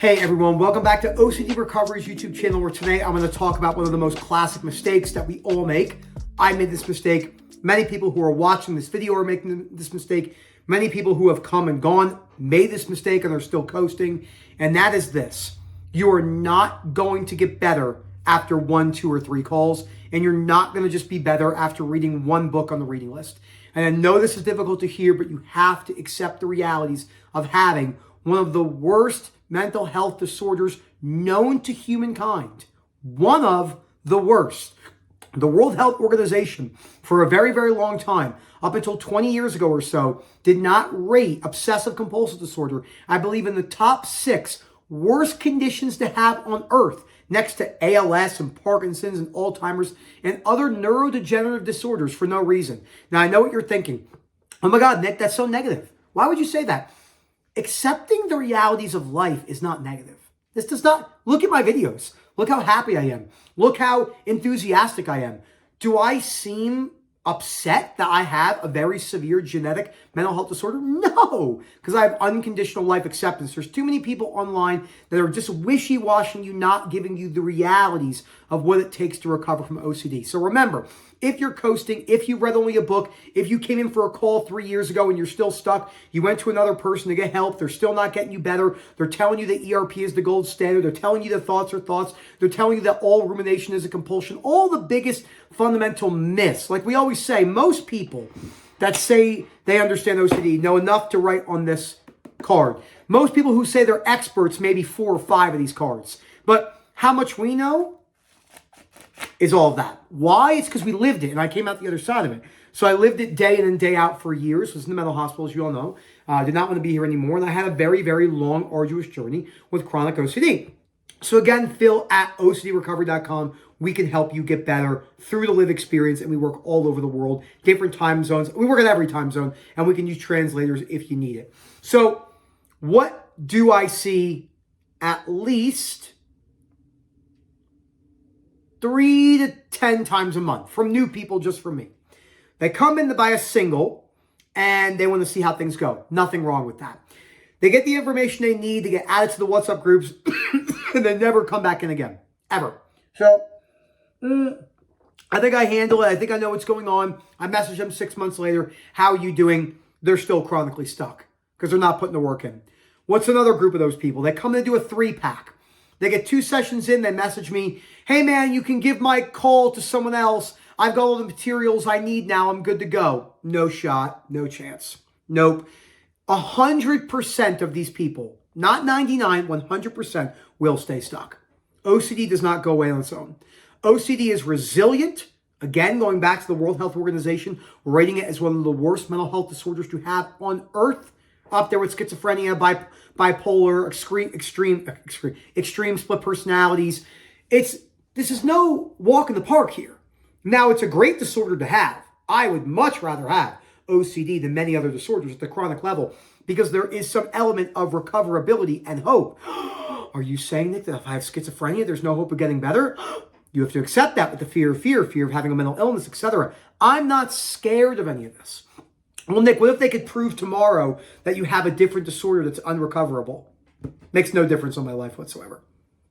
Hey everyone, welcome back to OCD Recovery's YouTube channel, where today I'm going to talk about one of the most classic mistakes that we all make. I made this mistake. Many people who are watching this video are making this mistake. Many people who have come and gone made this mistake and are still coasting. And that is this: you are not going to get better after 1, 2, or 3 calls. And you're not going to just be better after reading one book on the reading list. And I know this is difficult to hear, but you have to accept the realities of having one of the worst mental health disorders known to humankind. One of the worst. The World Health Organization, for a very, very long time, up until 20 years ago or so, did not rate obsessive compulsive disorder, I believe, in the top 6 worst conditions to have on earth, next to ALS and Parkinson's and Alzheimer's and other neurodegenerative disorders, for no reason. Now, I know what you're thinking. Oh my God, Nick, that's so negative. Why would you say that? Accepting the realities of life is not negative. This does not. Look at my videos. Look how happy I am. Look how enthusiastic I am. Do I seem upset that I have a very severe genetic mental health disorder? No, because I have unconditional life acceptance. There's too many people online that are just wishy-washing you, not giving you the realities of what it takes to recover from OCD. So remember, if you're coasting, if you read only a book, if you came in for a call 3 years ago and you're still stuck, you went to another person to get help, they're still not getting you better, they're telling you that ERP is the gold standard, they're telling you that thoughts are thoughts, they're telling you that all rumination is a compulsion, all the biggest fundamental myths. Like we always say, most people that say they understand OCD know enough to write on this card. Most people who say they're experts, maybe 4 or 5 of these cards. But how much we know is all of that. Why? It's because we lived it, and I came out the other side of it. So I lived it day in and day out for years. Was in the mental hospital, as you all know. Did not want to be here anymore, and I had a very, very long, arduous journey with chronic OCD. So again, Phil at OCDrecovery.com. We can help you get better through the live experience, and we work all over the world, different time zones. We work in every time zone, and we can use translators if you need it. So what do I see at least 3 to 10 times a month from new people, just from me? They come in to buy a single and they want to see how things go. Nothing wrong with that. They get the information they need to get added to the WhatsApp groups and they never come back in again, ever. So I think I handle it. I think I know what's going on. I message them 6 months later. How are you doing? They're still chronically stuck because they're not putting the work in. What's another group of those people? They come in to do a 3-pack. They get 2 sessions in, they message me, hey man, you can give my call to someone else. I've got all the materials I need now. I'm good to go. No shot, no chance. Nope. 100% of these people, not 99, 100% will stay stuck. OCD does not go away on its own. OCD is resilient. Again, going back to the World Health Organization, rating it as one of the worst mental health disorders to have on earth. Up there with schizophrenia, bipolar, extreme split personalities. This is no walk in the park here. Now, it's a great disorder to have. I would much rather have OCD than many other disorders at the chronic level because there is some element of recoverability and hope. Are you saying, Nick, that if I have schizophrenia, there's no hope of getting better? You have to accept that with the fear of having a mental illness, etc. I'm not scared of any of this. Well, Nick, what if they could prove tomorrow that you have a different disorder that's unrecoverable? Makes no difference on my life whatsoever.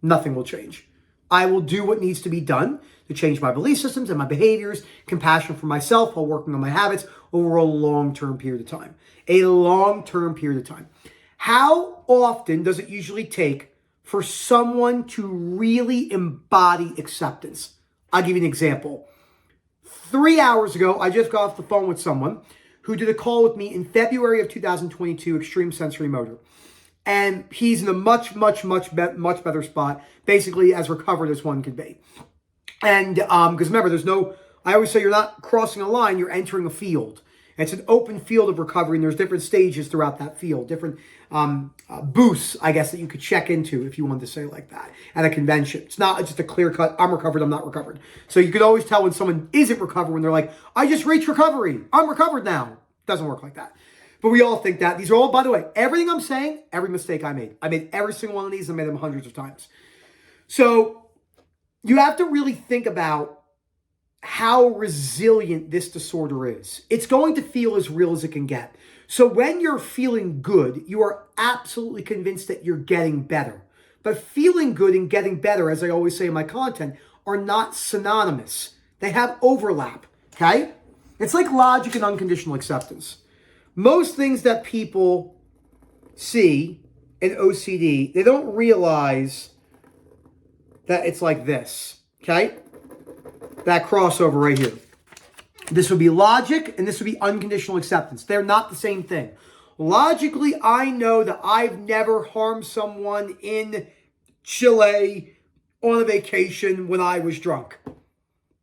Nothing will change. I will do what needs to be done to change my belief systems and my behaviors, compassion for myself while working on my habits over a long-term period of time. A long-term period of time. How often does it usually take for someone to really embody acceptance? I'll give you an example. 3 hours ago, I just got off the phone with someone who did a call with me in February of 2022, extreme sensory motor. And he's in a much better spot, basically as recovered as one could be. And because remember, I always say you're not crossing a line, you're entering a field. It's an open field of recovery, and there's different stages throughout that field, different booths, I guess, that you could check into, if you wanted to say it like that, at a convention. It's not just a clear cut, I'm recovered, I'm not recovered. So you could always tell when someone isn't recovered when they're like, I just reached recovery, I'm recovered now. It doesn't work like that. But we all think that. These are all, by the way, everything I'm saying, every mistake I made. I made every single one of these. I made them hundreds of times. So you have to really think about how resilient this disorder is. It's going to feel as real as it can get. So when you're feeling good, you are absolutely convinced that you're getting better. But feeling good and getting better, as I always say in my content, are not synonymous. They have overlap, okay? It's like logic and unconditional acceptance. Most things that people see in OCD, they don't realize that it's like this, okay? That crossover right here. This would be logic and this would be unconditional acceptance. They're not the same thing. Logically, I know that I've never harmed someone in Chile on a vacation when I was drunk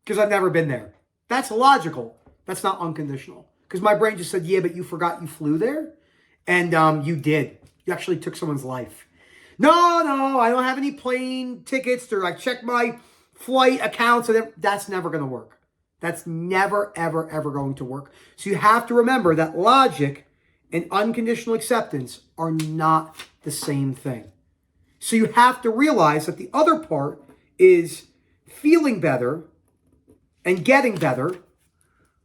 because I've never been there. That's logical. That's not unconditional. Because my brain just said, yeah, but you forgot you flew there. And you did. You actually took someone's life. No, I don't have any plane tickets or I checked my flight accounts. That's never going to work. That's never, ever, ever going to work. So you have to remember that logic and unconditional acceptance are not the same thing. So you have to realize that the other part is feeling better and getting better.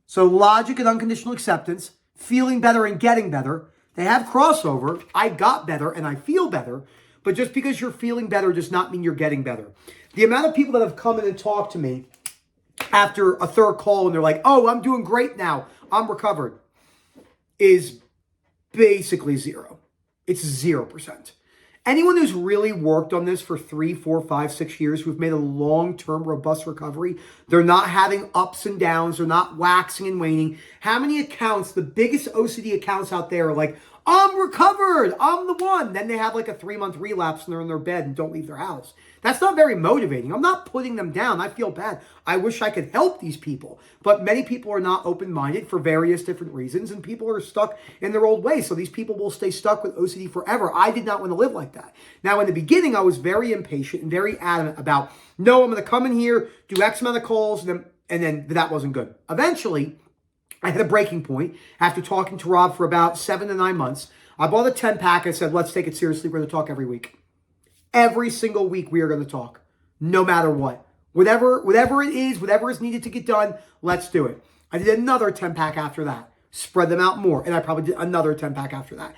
So logic and unconditional acceptance, feeling better and getting better, they have crossover. I got better and I feel better. But just because you're feeling better does not mean you're getting better. The amount of people that have come in and talked to me after a third call and they're like, oh, I'm doing great now, I'm recovered, is basically zero. It's 0%. Anyone who's really worked on this for 3, 4, 5, 6 years, who've made a long-term robust recovery, they're not having ups and downs, they're not waxing and waning. How many accounts, the biggest OCD accounts out there are like, I'm recovered, I'm the one. Then they have like a 3-month relapse and they're in their bed and don't leave their house. That's not very motivating. I'm not putting them down. I feel bad. I wish I could help these people. But many people are not open-minded for various different reasons, and people are stuck in their old ways. So these people will stay stuck with OCD forever. I did not want to live like that. Now, in the beginning, I was very impatient and very adamant about, no, I'm going to come in here, do X amount of calls, and then that wasn't good. Eventually, I hit a breaking point after talking to Rob for about 7 to 9 months. I bought a 10-pack. I said, let's take it seriously. We're going to talk every week. Every single week we are going to talk, no matter what. Whatever it is, whatever is needed to get done, let's do it. I did another 10-pack after that. Spread them out more. And I probably did another 10-pack after that.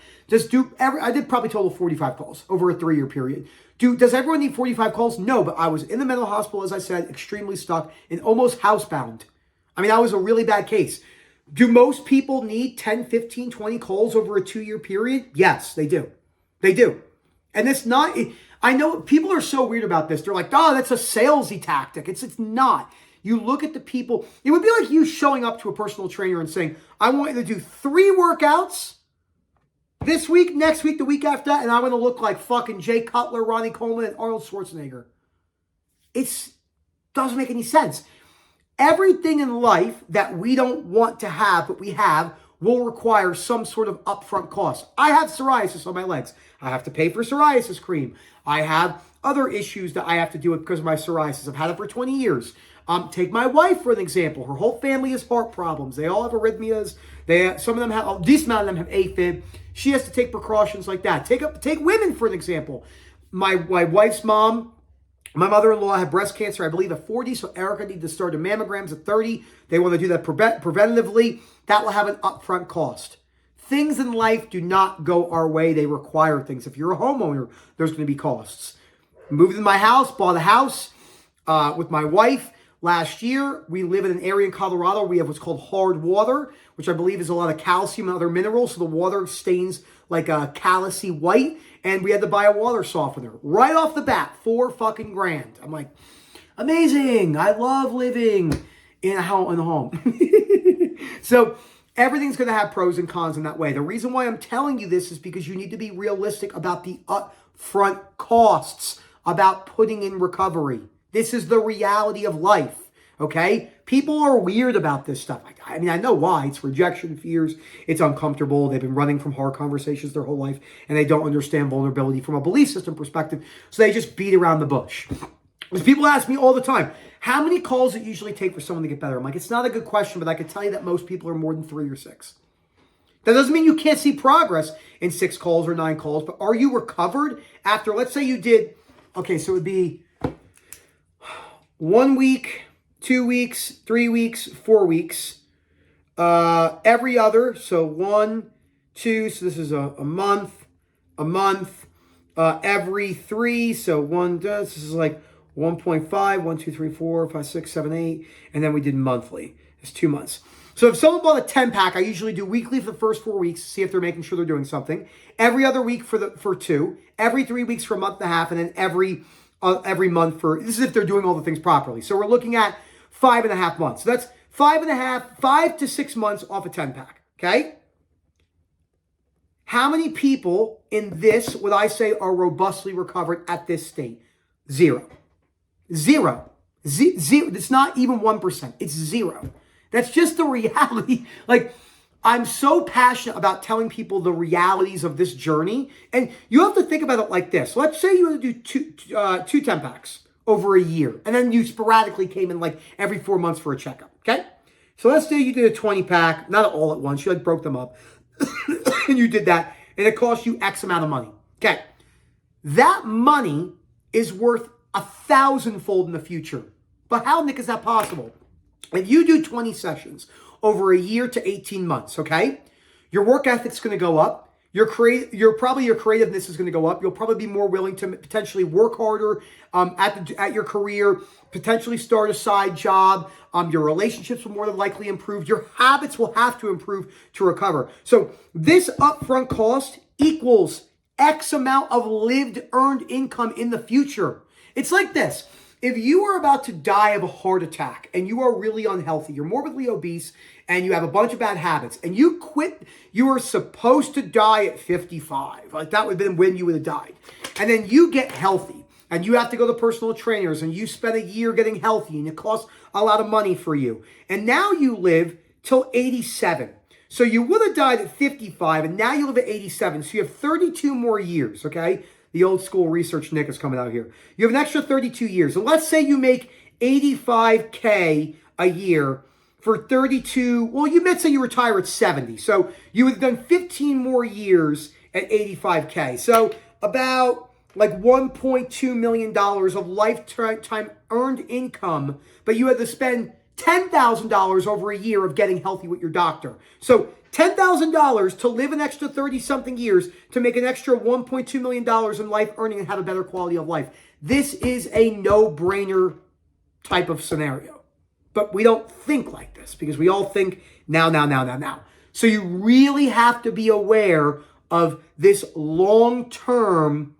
I did probably total 45 calls over a 3-year period. Does everyone need 45 calls? No, but I was in the mental hospital, as I said, extremely stuck and almost housebound. I mean, that was a really bad case. Do most people need 10, 15, 20 calls over a 2-year period? Yes, they do. They do. And it's not... I know people are so weird about this. They're like, oh, that's a salesy tactic. It's not. You look at the people. It would be like you showing up to a personal trainer and saying, I want you to do 3 workouts this week, next week, the week after that, and I want to look like fucking Jay Cutler, Ronnie Coleman, and Arnold Schwarzenegger. It doesn't make any sense. Everything in life that we don't want to have, but we have, will require some sort of upfront cost. I have psoriasis on my legs. I have to pay for psoriasis cream. I have other issues that I have to deal with because of my psoriasis. I've had it for 20 years. Take my wife for an example. Her whole family has heart problems. They all have arrhythmias. Some of them have, a decent amount of them have AFib. She has to take precautions like that. Take women for an example. My wife's mom, my mother-in-law had breast cancer, I believe, at 40, so Erica needs to start her mammograms at 30. They want to do that preventatively. That will have an upfront cost. Things in life do not go our way. They require things. If you're a homeowner, there's going to be costs. Moved in my house, bought a house with my wife last year. We live in an area in Colorado. We have what's called hard water, which I believe is a lot of calcium and other minerals. So the water stains like a callousy white. And we had to buy a water softener right off the bat, $4,000. I'm like, amazing. I love living in a home. So everything's going to have pros and cons in that way. The reason why I'm telling you this is because you need to be realistic about the upfront costs, about putting in recovery. This is the reality of life, okay? People are weird about this stuff. I mean, I know why. It's rejection fears. It's uncomfortable. They've been running from hard conversations their whole life, and they don't understand vulnerability from a belief system perspective, so they just beat around the bush. Because people ask me all the time, how many calls does it usually take for someone to get better? I'm like, it's not a good question, but I can tell you that most people are more than 3 or 6. That doesn't mean you can't see progress in 6 calls or 9 calls, but are you recovered after, let's say you did, okay, so it would be 1 week, 2 weeks, 3 weeks, 4 weeks, every other, so 1, 2, so this is a month, every 3. So this is like 1.5, 1, 2, 3, 4, 5, 6, 7, 8. And then we did monthly. It's 2 months. So if someone bought a 10-pack, I usually do weekly for the first 4 weeks to see if they're making sure they're doing something. Every other week for 2. Every 3 weeks for a month and a half. And then every month this is if they're doing all the things properly. So we're looking at 5.5 months. So that's 5 to 6 months off a 10-pack. Okay? How many people in this, what I say, are robustly recovered at this state? 0. Zero. It's not even 1%. It's 0. That's just the reality. Like, I'm so passionate about telling people the realities of this journey. And you have to think about it like this. Let's say you do two 10-packs over a year. And then you sporadically came in like every 4 months for a checkup. Okay? So let's say you did a 20-pack, not all at once. You like broke them up. And you did that. And it cost you X amount of money. Okay? That money is worth 1,000-fold in the future. But how, Nick, is that possible? If you do 20 sessions over a year to 18 months, okay, your work ethic's going to go up. Your creativeness is going to go up. You'll probably be more willing to potentially work harder at your career, potentially start a side job. Your relationships will more than likely improve. Your habits will have to improve to recover. So this upfront cost equals X amount of lived earned income in the future. It's like this. If you are about to die of a heart attack and you are really unhealthy, you're morbidly obese, and you have a bunch of bad habits, and you quit, you are supposed to die at 55. Like, that would have been when you would have died. And then you get healthy, and you have to go to personal trainers, and you spend a year getting healthy, and it costs a lot of money for you. And now you live till 87. So you would have died at 55, and now you live at 87. So you have 32 more years, okay? The old school research Nick is coming out here. You have an extra 32 years. And let's say you make $85K a year for 32. Well, you might say you retire at 70. So you would have done 15 more years at 85K. So about like $1.2 million of lifetime earned income, but you had to spend $10,000 over a year of getting healthy with your doctor. So $10,000 to live an extra 30-something years to make an extra $1.2 million in life earning and have a better quality of life. This is a no-brainer type of scenario. But we don't think like this because we all think now. So you really have to be aware of this long-term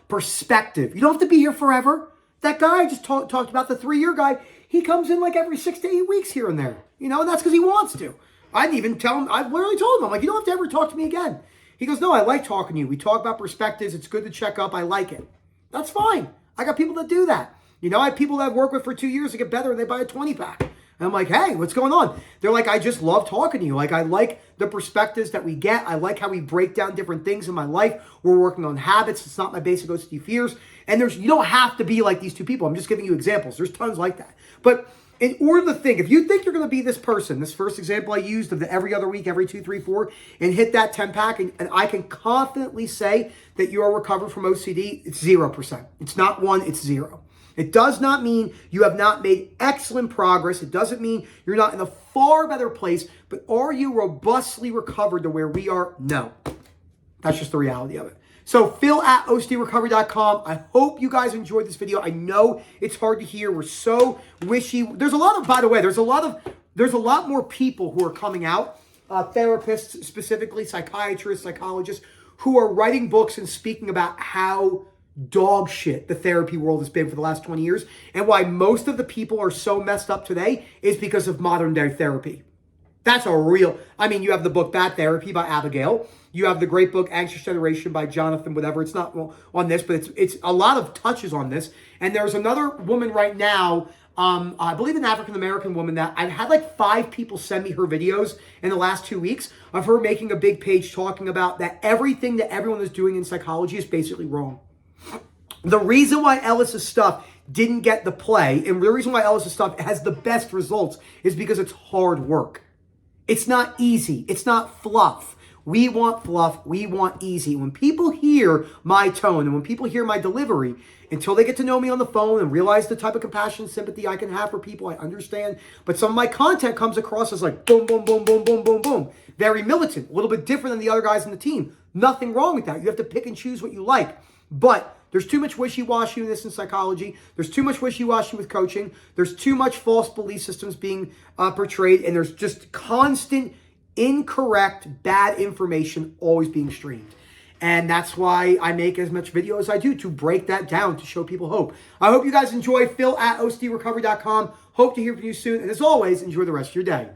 perspective. You don't have to be here forever. That guy I just talked about, the 3-year guy, he comes in like every 6 to 8 weeks here and there. You know, and that's because he wants to. I didn't even tell him. I literally told him, I'm like, you don't have to ever talk to me again. He goes, no, I like talking to you. We talk about perspectives. It's good to check up. I like it. That's fine. I got people that do that. You know, I have people that I've worked with for 2 years that get better and they buy a 20-pack. And I'm like, hey, what's going on? They're like, I just love talking to you. Like, I like the perspectives that we get. I like how we break down different things in my life. We're working on habits. It's not my basic OCD fears. And you don't have to be like these two people. I'm just giving you examples. There's tons like that. But in order to think, if you think you're going to be this person, this first example I used of the every other week, every 2, 3, 4, and hit that 10-pack, and I can confidently say that you are recovered from OCD, it's 0%. It's not 1, it's 0. It does not mean you have not made excellent progress. It doesn't mean you're not in a far better place, but are you robustly recovered to where we are? No. That's just the reality of it. So Phil at OCDrecovery.com. I hope you guys enjoyed this video. I know it's hard to hear. We're so wishy. There's a lot of, by the way, there's a lot more people who are coming out, therapists specifically, psychiatrists, psychologists, who are writing books and speaking about how dog shit the therapy world has been for the last 20 years. And why most of the people are so messed up today is because of modern day therapy. That's a real, I mean, you have the book Bad Therapy by Abigail. You have the great book Anxious Generation by Jonathan, whatever. It's not on this, but it's a lot of touches on this. And there's another woman right now, I believe an African-American woman, that I've had like 5 people send me her videos in the last 2 weeks of her making a big page talking about that everything that everyone is doing in psychology is basically wrong. The reason why Ellis's stuff didn't get the play, and the reason why Ellis's stuff has the best results, is because it's hard work. It's not easy. It's not fluff. We want fluff. We want easy. When people hear my tone and when people hear my delivery, until they get to know me on the phone and realize the type of compassion and sympathy I can have for people, I understand. But some of my content comes across as like boom, boom, boom, boom, boom, boom, boom. Very militant. A little bit different than the other guys in the team. Nothing wrong with that. You have to pick and choose what you like. But there's too much wishy-washy in this in psychology. There's too much wishy-washy with coaching. There's too much false belief systems being portrayed. And there's just constant, incorrect, bad information always being streamed. And that's why I make as much video as I do, to break that down, to show people hope. I hope you guys enjoy. Phil at OCDrecovery.com. Hope to hear from you soon. And as always, enjoy the rest of your day.